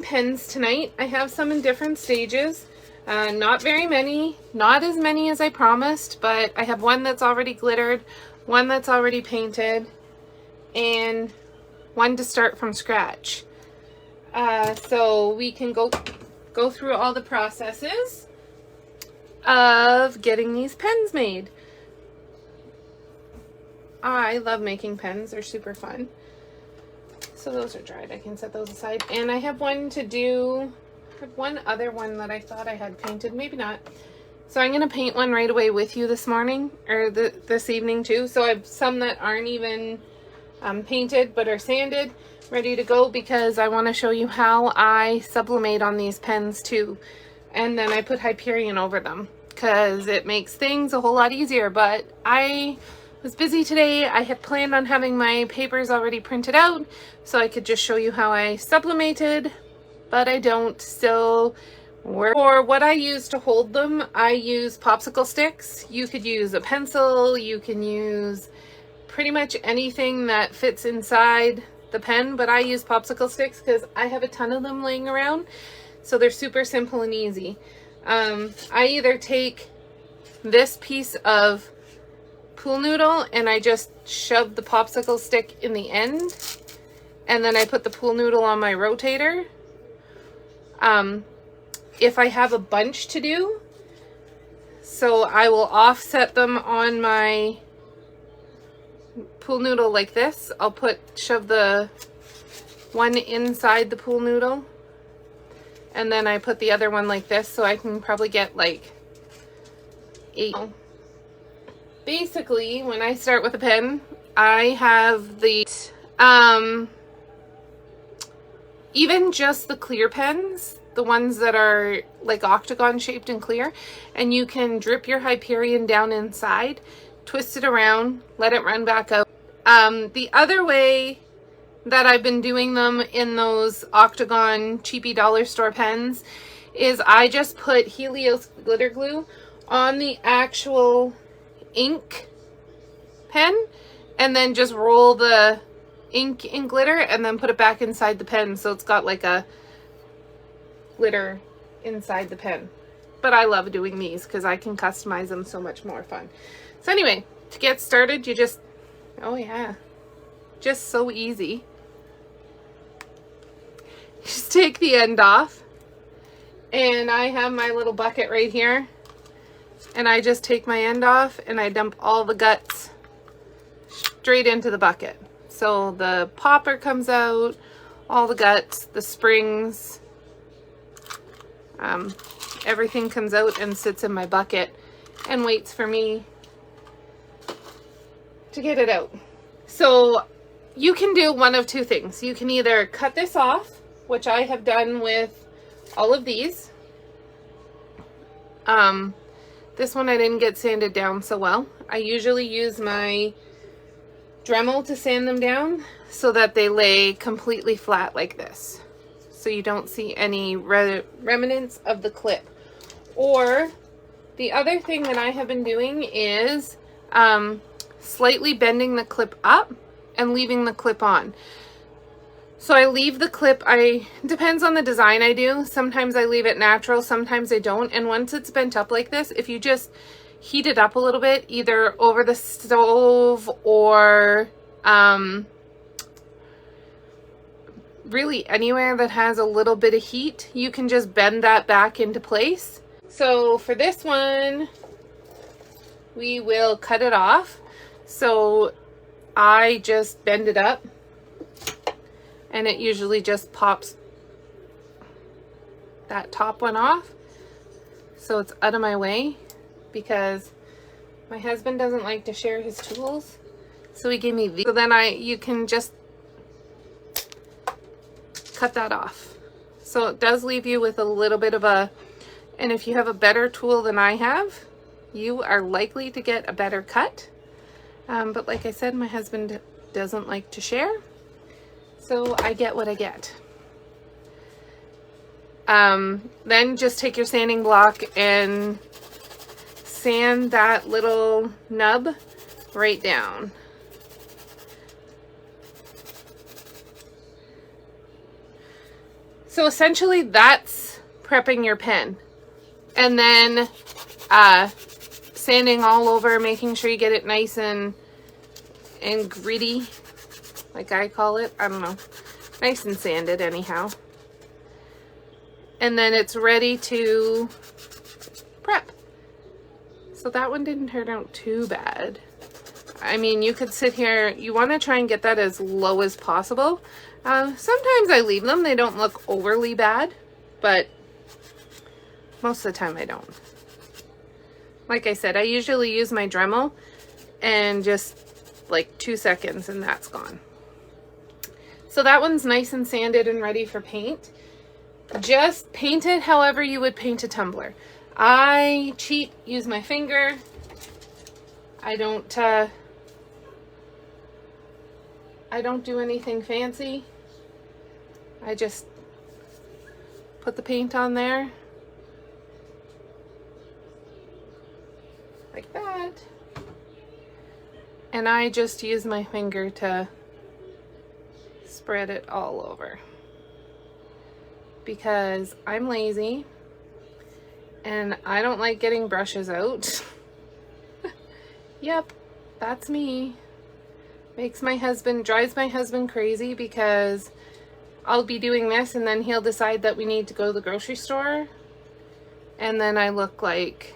making pens tonight. I have some in different stages. Not very many, not as many as I promised, but I have one that's already glittered, one that's already painted, and one to start from scratch. So we can go through all the processes of getting these pens made. I love making pens, they're super fun. So those are dried, I can set those aside. And I have one to do, one other one that I thought I had painted, maybe not. So I'm gonna paint one right away with you this morning, or this evening too. So I have some that aren't even painted, but are sanded, ready to go, because I wanna show you how I sublimate on these pens too. And then I put Hyperion over them, because it makes things a whole lot easier. But I was busy today. I had planned on having my papers already printed out so I could just show you how I sublimated, but I don't. So for what I use to hold them, I use popsicle sticks. You could use a pencil, you can use pretty much anything that fits inside the pen, but I use popsicle sticks because I have a ton of them laying around, so they're super simple and easy. I either take this piece of pool noodle and I just shove the popsicle stick in the end, and then I put the pool noodle on my rotator. If I have a bunch to do, so I will offset them on my pool noodle like this. I'll shove the one inside the pool noodle, and then I put the other one like this, so I can probably get like 8. Basically, when I start with a pen, I have the even just the clear pens, the ones that are like octagon shaped and clear, and you can drip your Hyperion down inside, twist it around, let it run back out. The other way that I've been doing them in those octagon cheapy dollar store pens is I just put Helios glitter glue on the actual ink pen, and then just roll the ink in glitter and then put it back inside the pen, so it's got like a glitter inside the pen. But I love doing these because I can customize them, so much more fun. So anyway, to get started, you just, oh yeah, just so easy. Just take the end off, and I have my little bucket right here, and I just take my end off and I dump all the guts straight into the bucket. So the popper comes out, all the guts, the springs, everything comes out and sits in my bucket and waits for me to get it out. So you can do one of two things. You can either cut this off, which I have done with all of these. This one I didn't get sanded down so well. I usually use my Dremel to sand them down so that they lay completely flat like this, so you don't see any remnants of the clip. Or the other thing that I have been doing is slightly bending the clip up and leaving the clip on. So I leave the clip, depends on the design I do. Sometimes I leave it natural, sometimes I don't. And once it's bent up like this, if you just heat it up a little bit, either over the stove or really anywhere that has a little bit of heat, you can just bend that back into place. So for this one, we will cut it off. So I just bend it up, and it usually just pops that top one off, so it's out of my way, because my husband doesn't like to share his tools, so he gave me these. So then you can just cut that off. So it does leave you with a little bit of a, and if you have a better tool than I have, you are likely to get a better cut. But like I said, my husband doesn't like to share, so I get what I get. Then just take your sanding block and sand that little nub right down. So essentially that's prepping your pen. And then sanding all over, making sure you get it nice and gritty, like I call it. I don't know. Nice and sanded anyhow. And then it's ready to prep. So that one didn't turn out too bad. I mean, you could sit here, you want to try and get that as low as possible. Sometimes I leave them, they don't look overly bad, but most of the time I don't. Like I said, I usually use my Dremel and just like 2 seconds and that's gone. So that one's nice and sanded and ready for paint. Just paint it however you would paint a tumbler. I cheat, use my finger. I don't do anything fancy. I just put the paint on there like that, and I just use my finger to spread it all over because I'm lazy and I don't like getting brushes out. Yep, that's me. Drives my husband crazy because I'll be doing this and then he'll decide that we need to go to the grocery store, and then I look like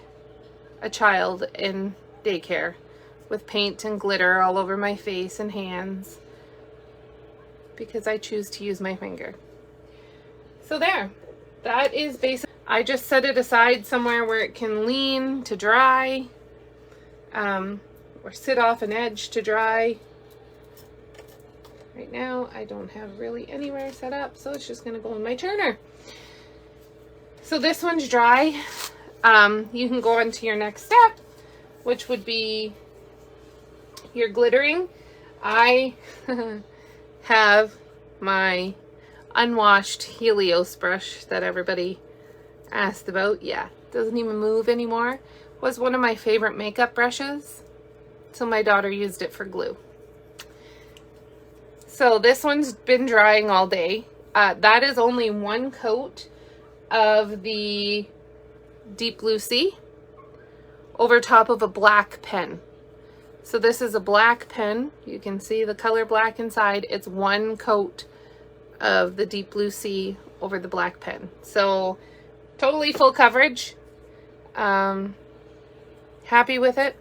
a child in daycare with paint and glitter all over my face and hands because I choose to use my finger. So there, that is basic. I just set it aside somewhere where it can lean to dry, or sit off an edge to dry. Right now, I don't have really anywhere set up, so it's just going to go in my turner. So this one's dry. You can go on to your next step, which would be your glittering. I have my unwashed Helios brush that everybody asked about. Yeah, doesn't even move anymore. Was one of my favorite makeup brushes, so my daughter used it for glue. So this one's been drying all day. That is only one coat of the Deep Blue Sea over top of a black pen. So this is a black pen. You can see the color black inside. It's one coat of the Deep Blue Sea over the black pen. So totally full coverage. Happy with it.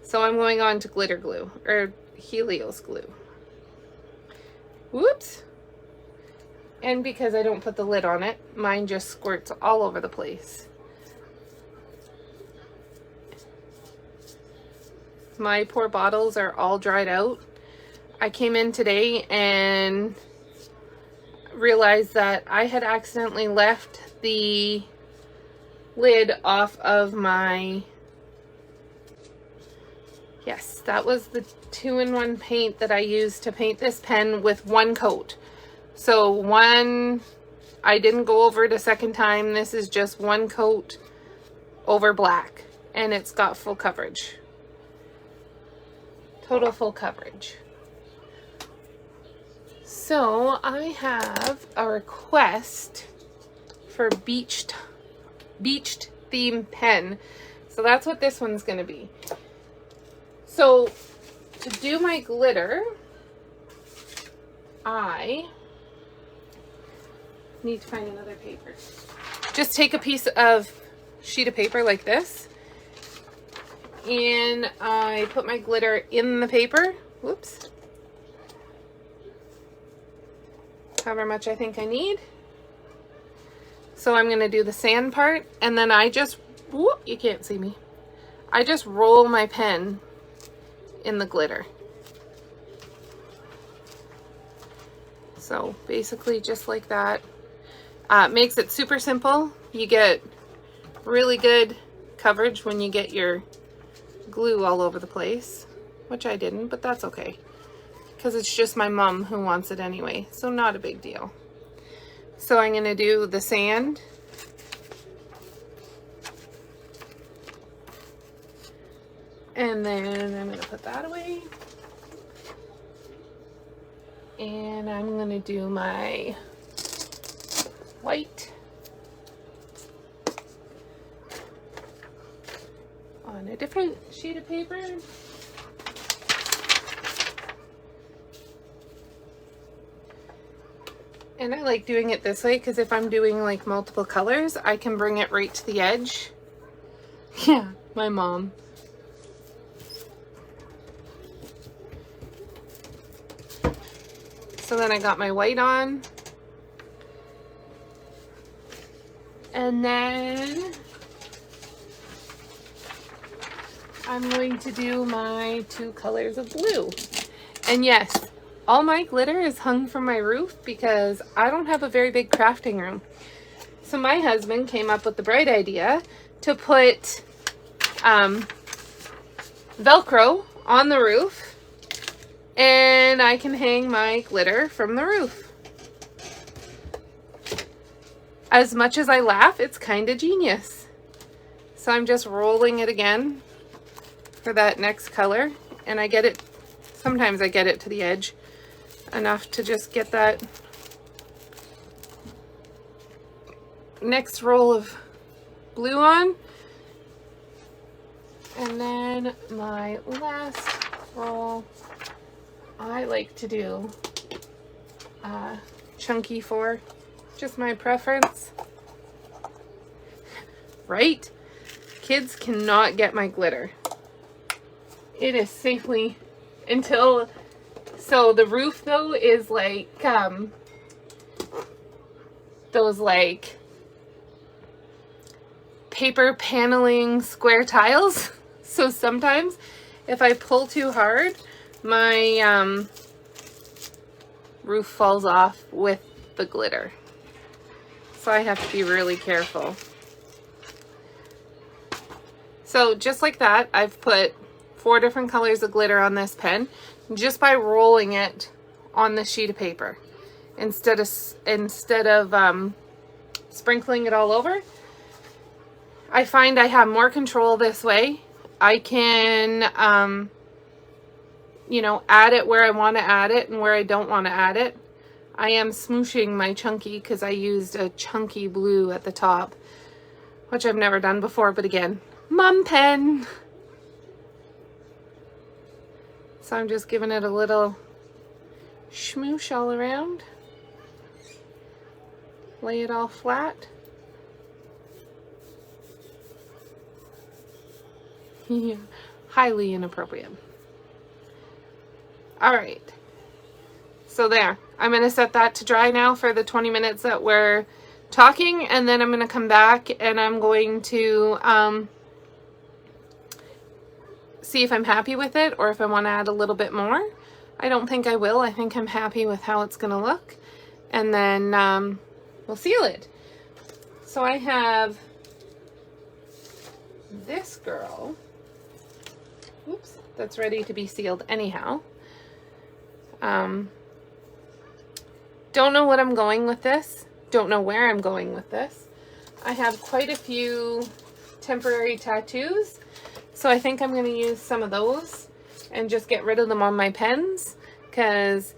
So I'm going on to glitter glue, or Helios glue. Whoops. And because I don't put the lid on it, mine just squirts all over the place. My poor bottles are all dried out. I came in today and realized that I had accidentally left the lid off of my, yes, that was the 2-in-1 paint that I used to paint this pen with one coat. So one, I didn't go over it a second time. This is just one coat over black, and it's got full coverage. Total full coverage. So I have a request for beached theme pen. So that's what this one's going to be. So to do my glitter, I need to find another paper. Just take a piece of sheet of paper like this, and I put my glitter in the paper. Whoops. However much I think I need. So I'm going to do the sand part, and then I just, whoop, you can't see me. I just roll my pen in the glitter. So basically just like that. Makes it super simple. You get really good coverage when you get your glue all over the place, which I didn't, but that's okay because it's just my mom who wants it anyway, so not a big deal. So I'm going to do the sand. And then I'm going to put that away. And I'm going to do my white on a different sheet of paper. And I like doing it this way because if I'm doing like multiple colors, I can bring it right to the edge. Yeah, my mom. So then I got my white on. And then I'm going to do my 2 colors of blue. And yes, all my glitter is hung from my roof because I don't have a very big crafting room. So my husband came up with the bright idea to put Velcro on the roof, and I can hang my glitter from the roof. As much as I laugh, it's kind of genius. So I'm just rolling it again for that next color, and I get it, sometimes I get it to the edge enough to just get that next roll of blue on. And then my last roll, I like to do chunky for, just my preference. Right? Kids cannot get my glitter. It is safely until, so the roof though is like those like paper paneling square tiles. So sometimes if I pull too hard, my roof falls off with the glitter. So I have to be really careful. So just like that, I've put 4 different colors of glitter on this pen just by rolling it on the sheet of paper instead of sprinkling it all over. I find I have more control this way. I can, you know, add it where I want to add it and where I don't want to add it. I am smooshing my chunky because I used a chunky blue at the top, which I've never done before, but again, mom pen. So I'm just giving it a little smoosh all around. Lay it all flat. Yeah, highly inappropriate. All right. So there, I'm going to set that to dry now for the 20 minutes that we're talking, and then I'm going to come back and I'm going to see if I'm happy with it or if I want to add a little bit more. I don't think I will. I think I'm happy with how it's going to look, and then we'll seal it. So I have this girl, oops, that's ready to be sealed anyhow. Don't know what I'm going with this. Don't know where I'm going with this. I have quite a few temporary tattoos, so I think I'm going to use some of those and just get rid of them on my pens, because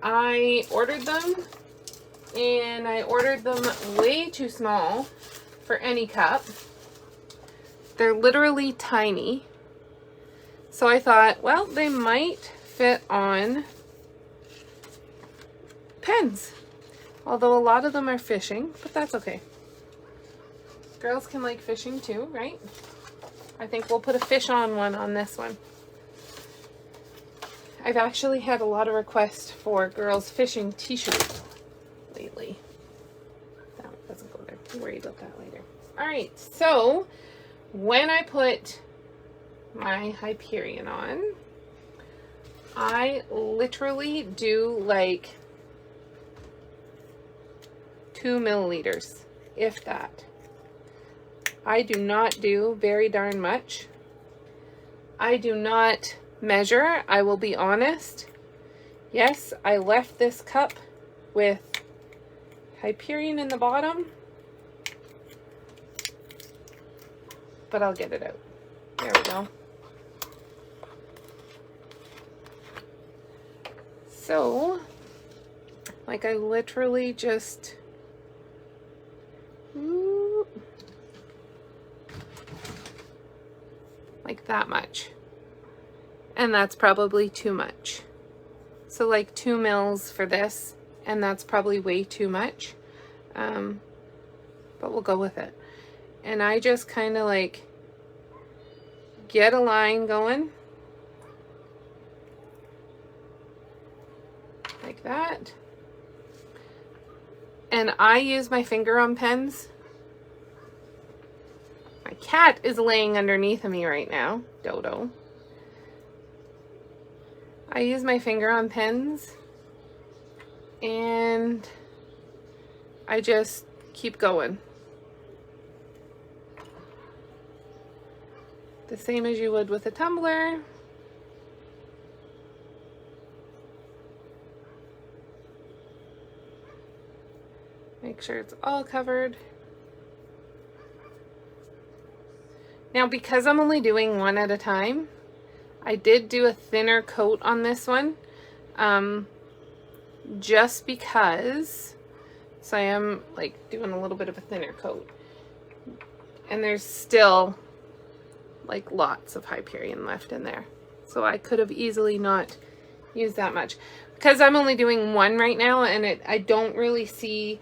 I ordered them and I ordered them way too small for any cup. They're literally tiny. So I thought, well, they might fit on pens. Although a lot of them are fishing, but that's okay. Girls can like fishing too, right? I think we'll put a fish on one on this one. I've actually had a lot of requests for girls fishing t-shirts lately. That doesn't go there. We'll worry about that later. All right, so when I put my Hyperion on, I literally do like 2 milliliters, if that. I do not do very darn much. I do not measure, I will be honest. Yes, I left this cup with Hyperion in the bottom, but I'll get it out. There we go. So, like, I literally just like that much. And that's probably too much. So like 2 mils for this, and that's probably way too much. But we'll go with it. And I just kind of like get a line going. Like that. And I use my finger on pens. My cat is laying underneath of me right now, Dodo. I use my finger on pens and I just keep going. The same as you would with a tumbler. Make sure it's all covered. Now, because I'm only doing one at a time, I did do a thinner coat on this one, just because, so I am like doing a little bit of a thinner coat, and there's still like lots of Hyperion left in there. So I could have easily not used that much. Because I'm only doing one right now, and I don't really see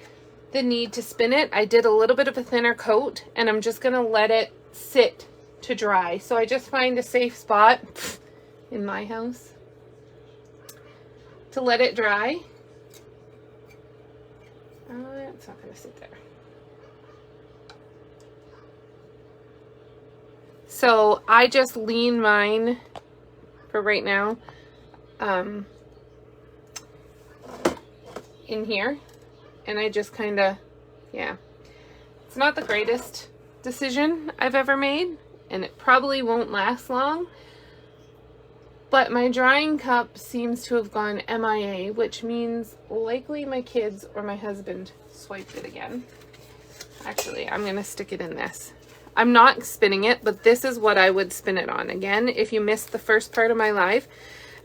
the need to spin it. I did a little bit of a thinner coat, and I'm just going to let it sit to dry. So I just find a safe spot in my house to let it dry. It's not going to sit there. So I just lean mine for right now in here, and I just kind of, yeah, it's not the greatest decision I've ever made, and it probably won't last long, but my drying cup seems to have gone MIA, which means likely my kids or my husband swiped it again. Actually, I'm going to stick it in this. I'm not spinning it, but this is what I would spin it on. Again, if you missed the first part of my live,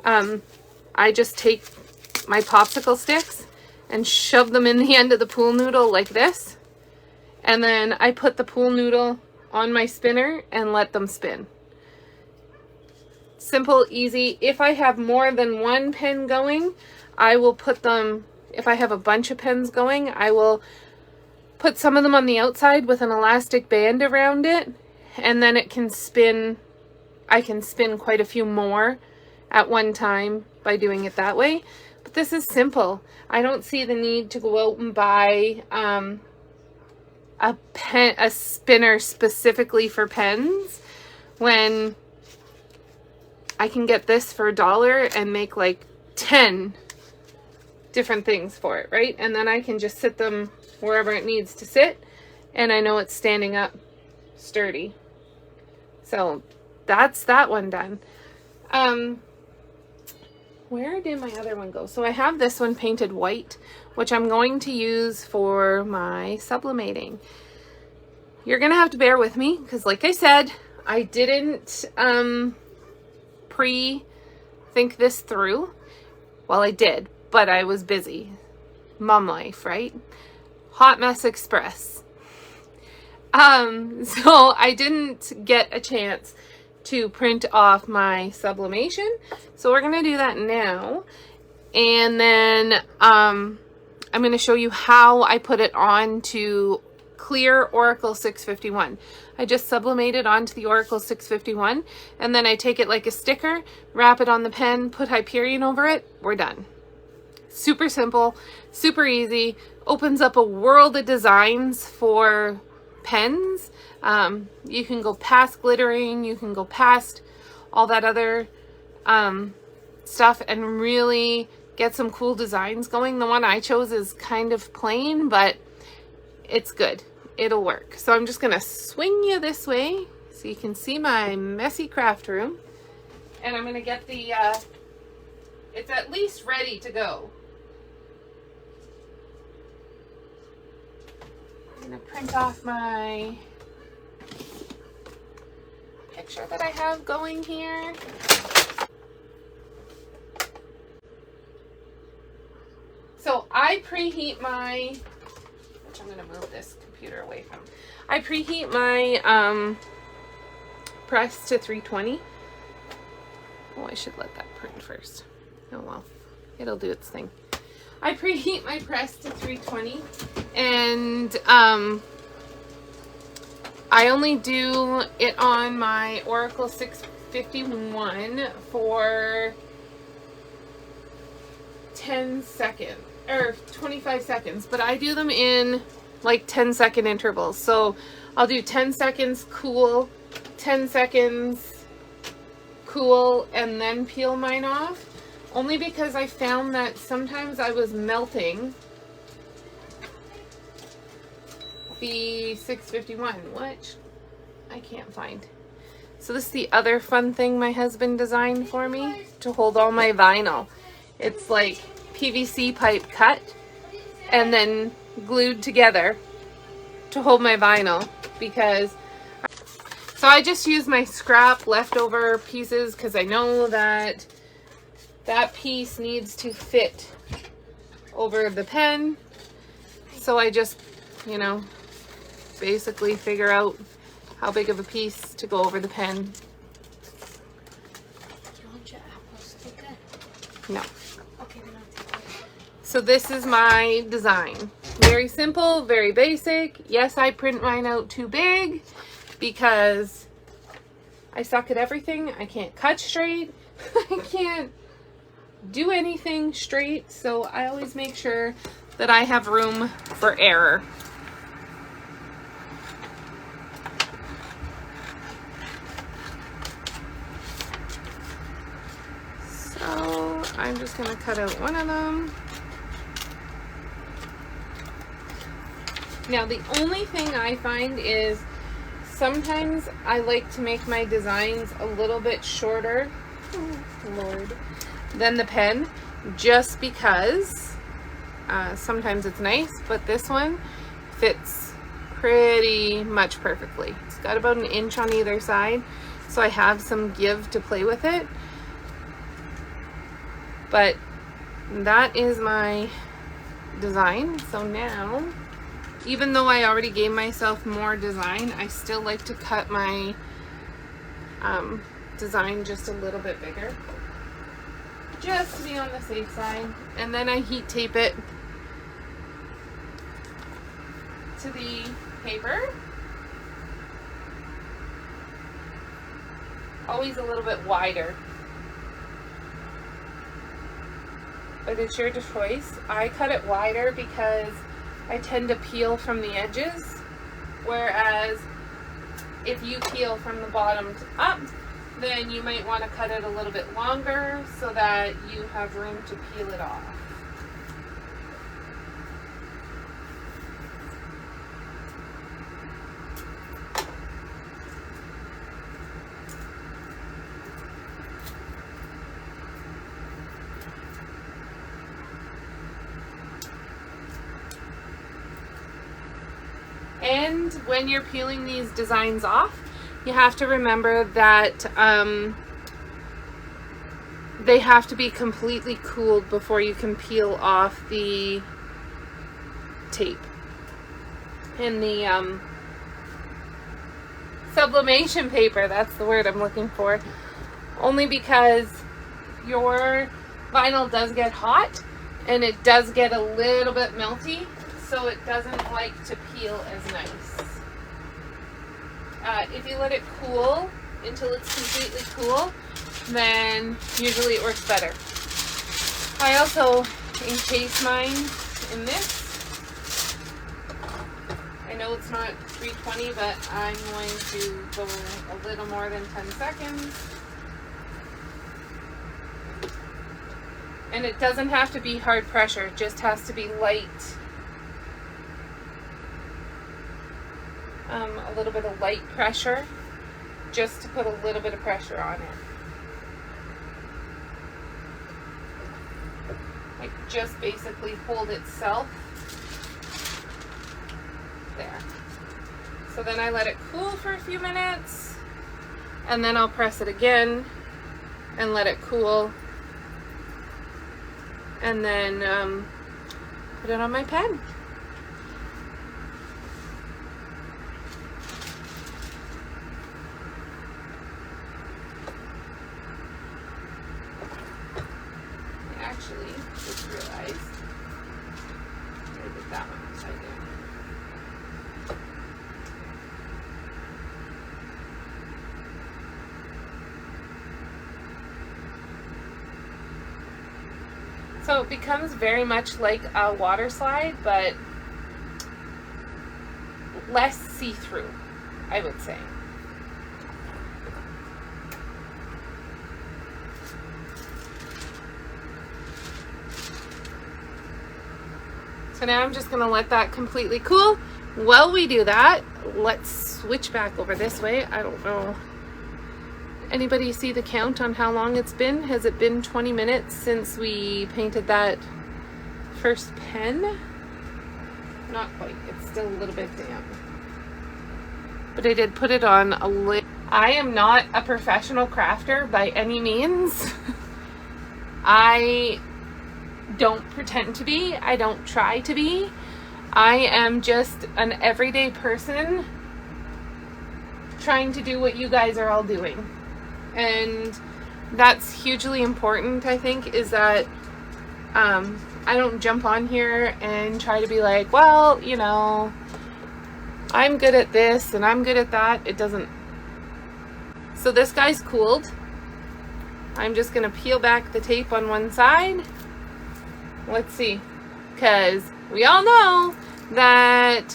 I just take my popsicle sticks and shove them in the end of the pool noodle like this. And then I put the pool noodle on my spinner and let them spin. Simple, easy. If I have more than one pen going, I will put them, if I have a bunch of pens going, I will put some of them on the outside with an elastic band around it, and then it can spin. I can spin quite a few more at one time by doing it that way. But this is simple. I don't see the need to go out and buy a spinner specifically for pens when I can get this for $1 and make like 10 different things for it, right? And then I can just sit them wherever it needs to sit, and I know it's standing up sturdy. So that's that one done. Where did my other one go? So I have this one painted white, which I'm going to use for my sublimating. You're gonna have to bear with me because, like I said, I didn't pre-think this through. Well, I did, but I was busy. Mom life, right? Hot mess express. So I didn't get a chance to print off my sublimation. So we're going to do that now. And then I'm going to show you how I put it on to clear Oracle 651. I just sublimated onto the Oracle 651, and then I take it like a sticker, wrap it on the pen, put Hyperion over it, we're done. Super simple, super easy, opens up a world of designs for pens. You can go past glittering, you can go past all that other stuff and really get some cool designs going. The one I chose is kind of plain, but it's good. It'll work. So I'm just gonna swing you this way so you can see my messy craft room. And I'm gonna get the, it's at least ready to go. I'm gonna print off my picture that I have going here. So I preheat my, which I'm gonna move this computer away from. I preheat my press to 320. Oh, I should let that print first. Oh well, it'll do its thing. I preheat my press to 320, and I only do it on my Oracle 651 for 10 seconds or 25 seconds, but I do them in like 10-second intervals. So I'll do 10 seconds cool, 10 seconds cool, and then peel mine off. Only because I found that sometimes I was melting the 651, which I can't find. So this is the other fun thing my husband designed for me to hold all my vinyl. It's like PVC pipe cut and then glued together to hold my vinyl, because so I just use my scrap leftover pieces because I know that that piece needs to fit over the pen. So I just, you know, basically figure out how big of a piece to go over the pen. Do you want your apple sticker? No. Okay, then I'll take it. So this is my design. Very simple, very basic. Yes, I print mine out too big because I suck at everything. I can't cut straight. I can't do anything straight. So I always make sure that I have room for error. So I'm just going to cut out one of them. Now the only thing I find is sometimes I like to make my designs a little bit shorter, Lord, than the pen, just because sometimes it's nice, but this one fits pretty much perfectly. It's got about an inch on either side, so I have some give to play with it. But that is my design. So now, even though I already gave myself more design, I still like to cut my design just a little bit bigger, just to be on the safe side. And then I heat tape it to the paper. Always a little bit wider, but it's your choice. I cut it wider because I tend to peel from the edges, whereas if you peel from the bottom up, then you might want to cut it a little bit longer so that you have room to peel it off. And when you're peeling these designs off, you have to remember that they have to be completely cooled before you can peel off the tape. And the sublimation paper, that's the word I'm looking for. Only because your vinyl does get hot and it does get a little bit melty, so it doesn't like to peel as nice. If you let it cool until it's completely cool, then usually it works better. I also encase mine in this. I know it's not 320, but I'm going to go a little more than 10 seconds. And it doesn't have to be hard pressure, it just has to be light. A little bit of light pressure, just to put a little bit of pressure on it. Like just basically hold itself there. So then I let it cool for a few minutes, and then I'll press it again and let it cool, and then put it on my pen. So it becomes very much like a water slide, but less see-through, I would say. So now I'm just going to let that completely cool. While we do that, let's switch back over this way. I don't know. Anybody see the count on how long it's been? Has it been 20 minutes since we painted that first pen? Not quite. It's still a little bit damp. But I did put it on a little. I am not a professional crafter by any means. I don't pretend to be. I don't try to be. I am just an everyday person trying to do what you guys are all doing. And that's hugely important, I think, is that I don't jump on here and try to be like, well, you know, I'm good at this and I'm good at that. It doesn't. So this guy's cooled. I'm just going to peel back the tape on one side. Let's see. Because we all know that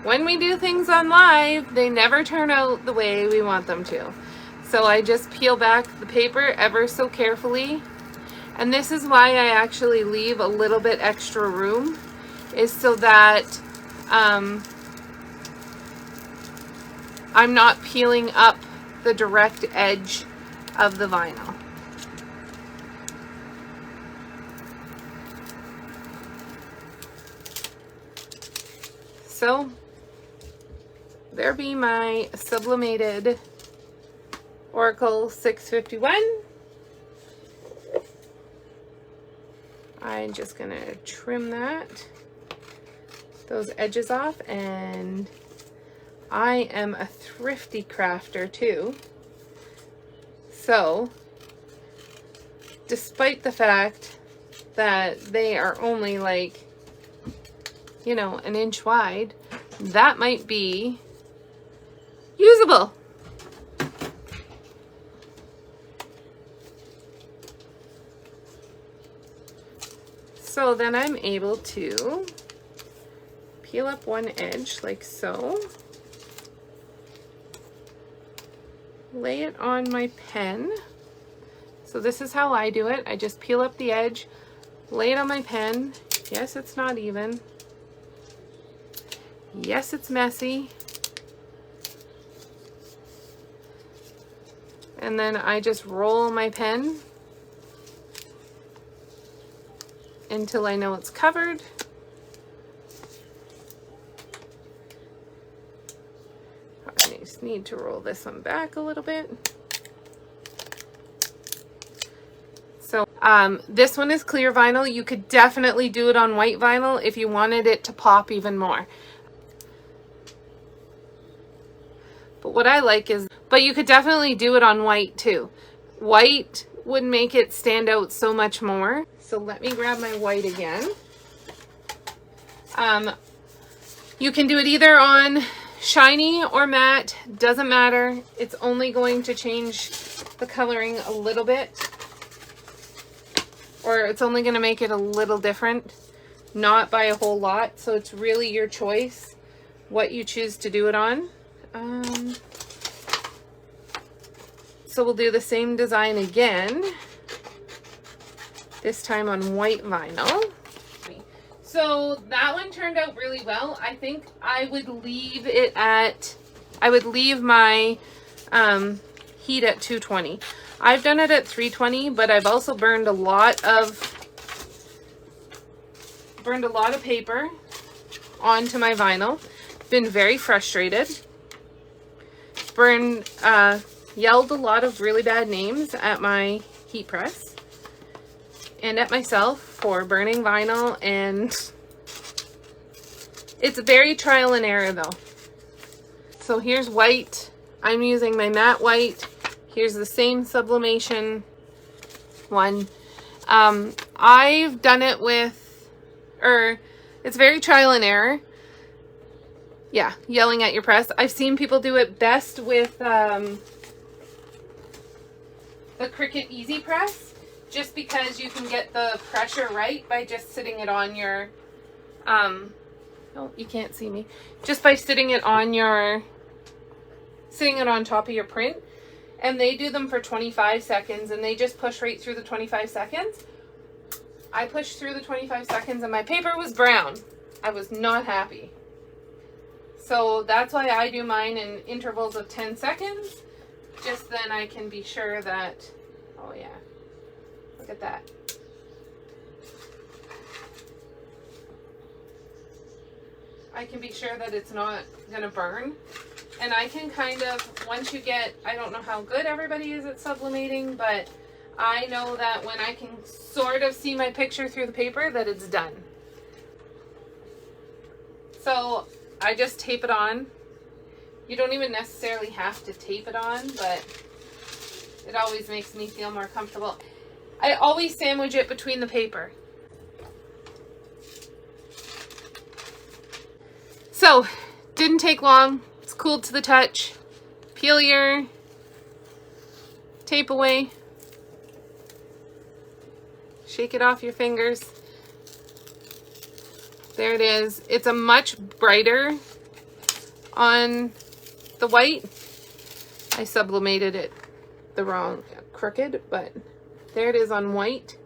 when we do things on live, they never turn out the way we want them to. So I just peel back the paper ever so carefully. And this is why I actually leave a little bit extra room, is so that I'm not peeling up the direct edge of the vinyl. So there be my sublimated Oracle 651. I'm just gonna trim those edges off, and I am a thrifty crafter too. So despite the fact that they are only like, you know, an inch wide, that might be usable. So then I'm able to peel up one edge like so, lay it on my pen. So this is how I do it. I just peel up the edge, lay it on my pen. Yes, it's not even. Yes, it's messy. And then I just roll my pen until I know it's covered. I just need to roll this one back a little bit. So this one is clear vinyl. You could definitely do it on white vinyl if you wanted it to pop even more. But what I like is, but you could definitely do it on white too. White would make it stand out so much more. So let me grab my white again. You can do it either on shiny or matte, doesn't matter. It's only going to change the coloring a little bit, or it's only going to make it a little different, not by a whole lot. So it's really your choice what you choose to do it on. So we'll do the same design again, this time on white vinyl. So that one turned out really well. I think I would leave it at, I would leave my heat at 220. I've done it at 320, but I've also burned a lot of paper onto my vinyl. Been very frustrated. Yelled a lot of really bad names at my heat press and at myself for burning vinyl, and it's very trial and error though. So here's white. I'm using my matte white. Here's the same sublimation one. I've done it with, it's very trial and error. Yeah, yelling at your press. I've seen people do it best with the Cricut Easy Press. just because you can get the pressure right by just sitting it on your, oh, you can't see me, just by sitting it on top of your print. And they do them for 25 seconds and they just push right through the 25 seconds. I pushed through the 25 seconds and my paper was brown. I was not happy. So that's why I do mine in intervals of 10 seconds. Just then I can be sure that, oh yeah, look at that. I can be sure that it's not gonna burn. And I can kind of, once you get, I don't know how good everybody is at sublimating, but I know that when I can sort of see my picture through the paper that it's done. So I just tape it on. You don't even necessarily have to tape it on, but it always makes me feel more comfortable. I always sandwich it between the paper. So, didn't take long. It's cool to the touch. Peel your tape away. Shake it off your fingers. There it is. It's a much brighter on the white. I sublimated it the wrong, crooked, but there it is on white.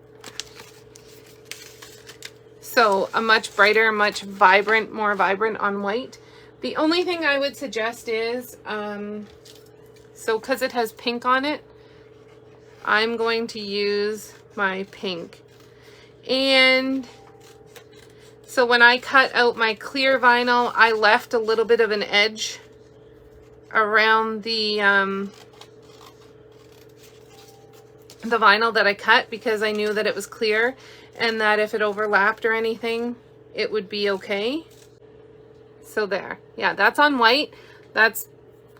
So a much brighter, much vibrant, more vibrant on white. The only thing I would suggest is, so because it has pink on it, I'm going to use my pink. And so when I cut out my clear vinyl, I left a little bit of an edge around the vinyl that I cut because I knew that it was clear and that if it overlapped or anything, it would be okay. So there, yeah, that's on white. That's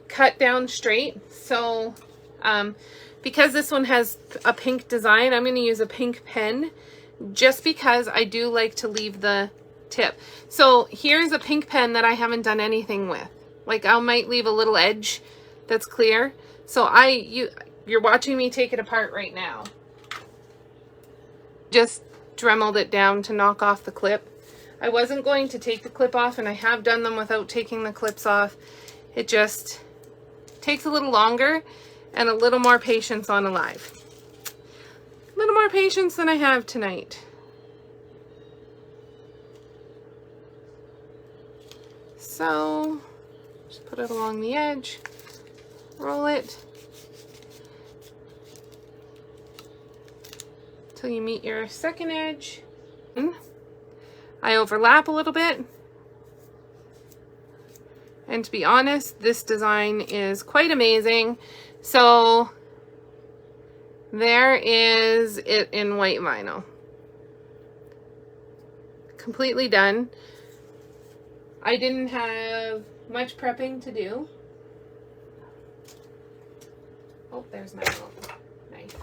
cut down straight. So because this one has a pink design, I'm going to use a pink pen just because I do like to leave the tip. So here's a pink pen that I haven't done anything with. Like I might leave a little edge that's clear. So you're watching me take it apart right now. Just dremeled it down to knock off the clip. I wasn't going to take the clip off, and I have done them without taking the clips off. It just takes a little longer and a little more patience on a live. A little more patience than I have tonight. So just put it along the edge, roll it till you meet your second edge. I overlap a little bit. And to be honest, this design is quite amazing. So there is it in white vinyl. Completely done. I didn't have much prepping to do. Oh, there's my little knife.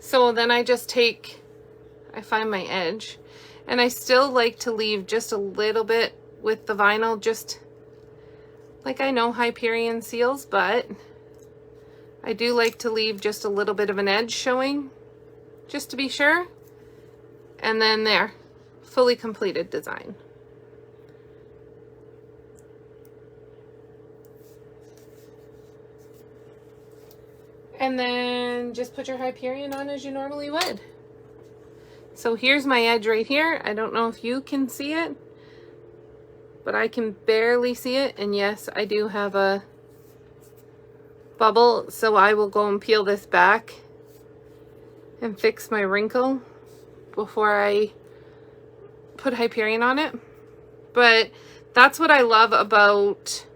So then I just I find my edge. And I still like to leave just a little bit with the vinyl, just like I know Hyperion seals, but I do like to leave just a little bit of an edge showing, just to be sure. And then there, fully completed design. And then just put your Hyperion on as you normally would. So here's my edge right here. I don't know if you can see it, but I can barely see it. And yes, I do have a bubble, so I will go and peel this back and fix my wrinkle before I put Hyperion on it. But that's what I love about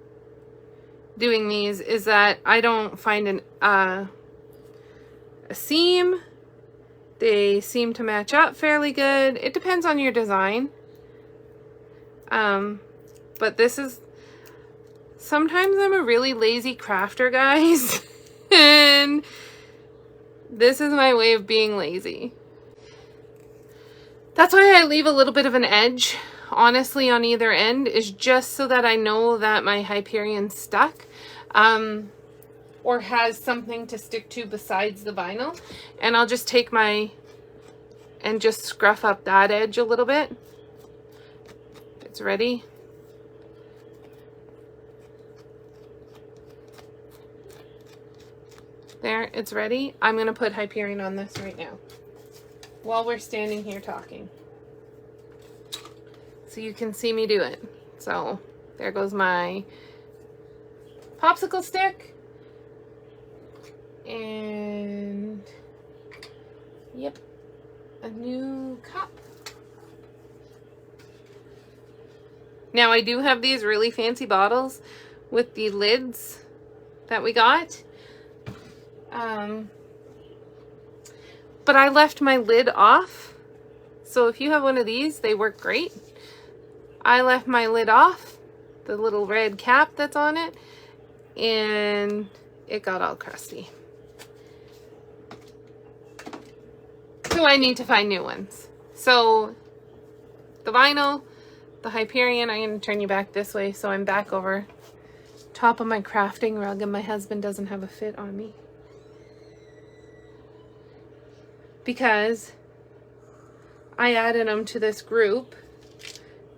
doing these, is that I don't find a seam. They seem to match up fairly good. It depends on your design. But this is, sometimes I'm a really lazy crafter, guys. And this is my way of being lazy. That's why I leave a little bit of an edge, honestly, on either end, is just so that I know that my Hyperion's stuck. or has something to stick to besides the vinyl. And I'll just take and just scruff up that edge a little bit. It's ready. There, it's ready. I'm gonna put Hyperion on this right now while we're standing here talking, so you can see me do it. So there goes my popsicle stick, and yep, a new cup. Now I do have these really fancy bottles with the lids that we got. But I left my lid off. So if you have one of these, they work great. I left my lid off, the little red cap that's on it, and it got all crusty. So I need to find new ones. So the vinyl, the Hyperion, I'm going to turn you back this way so I'm back over top of my crafting rug and my husband doesn't have a fit on me. Because I added them to this group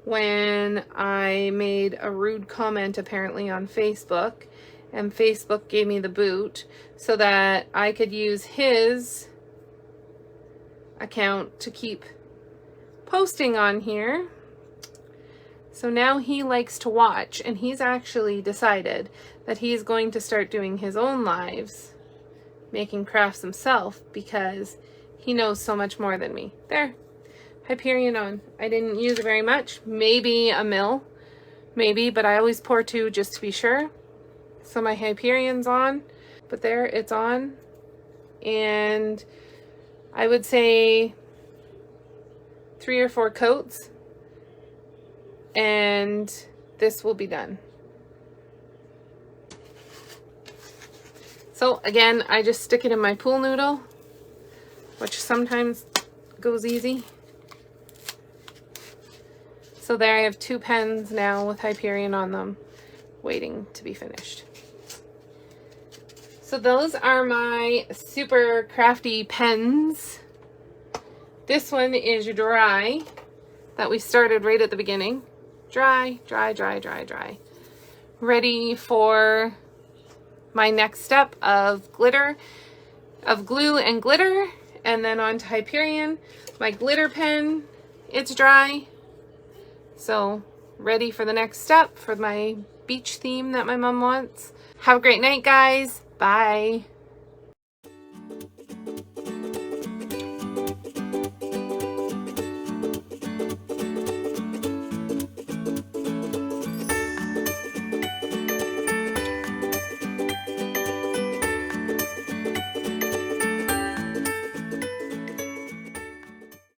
when I made a rude comment apparently on Facebook, and Facebook gave me the boot so that I could use his account to keep posting on here. So now he likes to watch, and he's actually decided that he's going to start doing his own lives making crafts himself because he knows so much more than me. There, Hyperion on. I didn't use it very much. Maybe a mil. Maybe, but I always pour 2 just to be sure. So my Hyperion's on. But there, it's on. And I would say 3 or 4 coats. And this will be done. So again, I just stick it in my pool noodle, which sometimes goes easy. So there I have 2 pens now with Hyperion on them, waiting to be finished. So those are my super crafty pens. This one is Dry, that we started right at the beginning. Dry, dry, dry, dry, dry. Ready for my next step of glitter, of glue and glitter. And then on to Hyperion, my glitter pen, it's dry. So ready for the next step for my beach theme that my mom wants. Have a great night, guys. Bye.